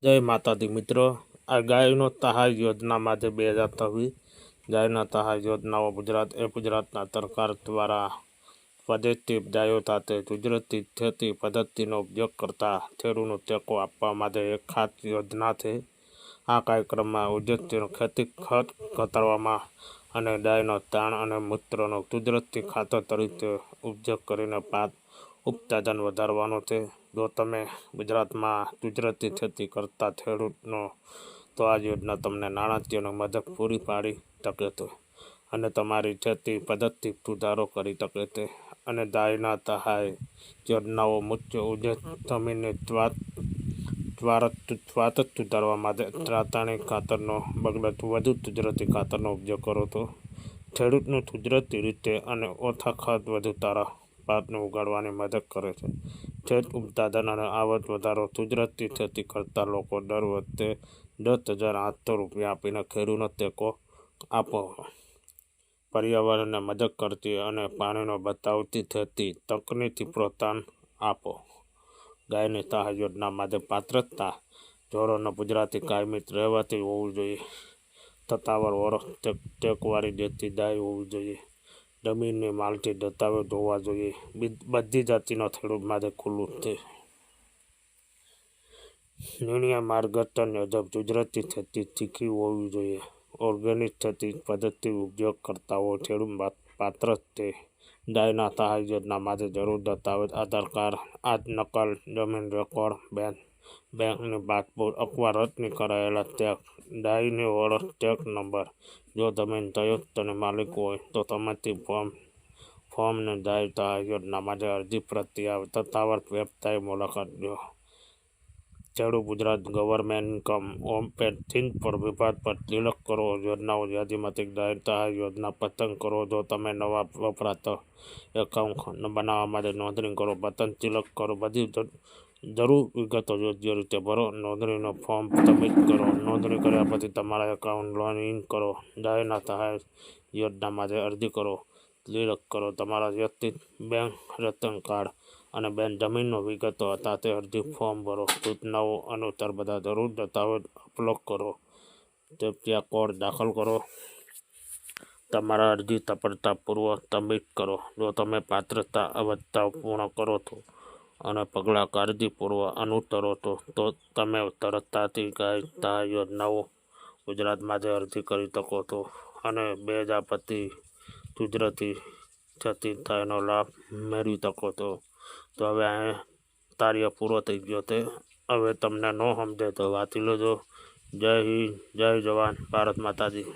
જય માતાજી મિત્રો, આ ગાયનો સહાય યોજના માટે 2023 ગાયના સહાય યોજનાઓ ગુજરાતના સરકાર દ્વારા સ્વદેશી ગાયો સાથે કુદરતી ખેતી પદ્ધતિનો ઉપયોગ કરતા ખેડૂતોને ટેકો આપવા માટે એક ખાસ યોજના છે. આ કાર્યક્રમમાં ઉદ્દેશ્ય ખેતી ખર્ચ ઘટાડવામાં અને ગાયનો છાણ અને મૂત્રનો કુદરતી ખાતર તરીકે ઉપયોગ કરીને પાક ઉત્પાદન વધારવાનો છે. જો તમે ગુજરાતમાં કુદરતી ખેતી કરતા ખેડૂતનો તો આ યોજના તમને નાણાકીય મદદ પૂરી પાડી શકે છે અને તમારી ખેતી પદ્ધતિ સુધારો કરી શકે છે. અને ગાયના સહાય યોજનાઓ મુખ્ય ઉદ્દેશ જમીનની સ્વાસ્થ્ય સુધારવા માટે રાસાયણિક ખાતરનો બદલે વધુ કુદરતી ખાતરનો ઉપયોગ કરો તો ખેડૂતનું કુદરતી રીતે અને ઓછા ખર્ચ વધુ સારા પાકને ઉગાડવાની મદદ કરે છે. ખેત ઉત્પાદન અને આવક વધારો કુદરતી ખેતી કરતા લોકો દર વખતે ₹10,800 આપીને ખેડૂતોને ટેકો આપો. પર્યાવરણને મદદ કરતી અને પાણીનો બચાવતી ખેતી તકનીકી પ્રોત્સાહન આપો. ગાયની સહાય યોજના માટે પાત્રતા ધોરણો ગુજરાતી કાયમી રહેવાથી હોવું જોઈએ. 57 વર્ષ ટેકવાળી દેશી ગાય હોવી જોઈએ. જમીનની માલકી દસ્તાવેજ હોવા જોઈએ. બધી જાતિનો ખેડૂત માટે ખુલ્લું છે. નિર્ણય માર્ગદર્શન મુજબ કુદરતી ખેતી શીખવી હોવી જોઈએ. ઓર્ગેનિક ખેતી પદ્ધતિ ઉપયોગ કરતાઓ ખેડૂત પાત્ર છે. ગાયના સહાય યોજના માટે જરૂર દસ્તાવેજ આધાર કાર્ડ, નકલ જમીન રેકોર્ડ, બેંકની પાસબુક અથવા રદ કરાયેલા ચેક, ગાયની ઓળખ ચેક નંબર. જો જમીન સંયુક્તની માલિક હોય તો સંમતિ ફોર્મને ગાય સહાય યોજના માટે અરજી પ્રક્રિયા સત્તાવાર વેબસાઇટ મુલાકાત લો. ખેડૂત Gujarat government income home page પર વિભાગ પર ક્લિક કરો. યોજનાઓ યાદીમાંથી ગાય સહાય યોજના પસંદ કરો. જો તમે નવા વપરાશકર્તા એકાઉન્ટ બનાવવા માટે નોંધણી કરો બટન ક્લિક કરો. બધી જરૂરી વિગતો યોગ્ય રીતે ભરો. નોંધણીનું ફોર્મ સબમિટ કરો. નોંધણી કર્યા પછી તમારા એકાઉન્ટ લોગ ઇન કરો. ગાયના સહાય યોજના માટે અરજી કરો ક્લિક કરો. તમારા વ્યક્તિગત બેંક રેશન કાર્ડ અને જમીનનો વિગતો સાથે અરજી ફોર્મ ભરો. સૂચનાઓ અનુસાર બધા જરૂરી દસ્તાવેજ અપલોડ કરો. કેપ્ચા કોડ દાખલ કરો. તમારા અરજી સફળતાપૂર્વક સબમિટ કરો. જો તમે પાત્રતા અવસ્થાઓ પૂર્ણ કરો છો અને પગલાં કાળજીપૂર્વક અનુસરો છો તો તમે સરળતાથી ગાય સહાય યોજનાઓ ગુજરાત માટે અરજી કરી શકો છો અને 2025 કુદરતી ખેતી સહાયનો લાભ મેળવી શકો છો. તો હવે આ કાર્ય પૂરો થઈ ગયો છે. હવે તમને ન સમજે તો વાંચી લેજો. જય હિન્દ, જય જવાન, ભારત માતાજી.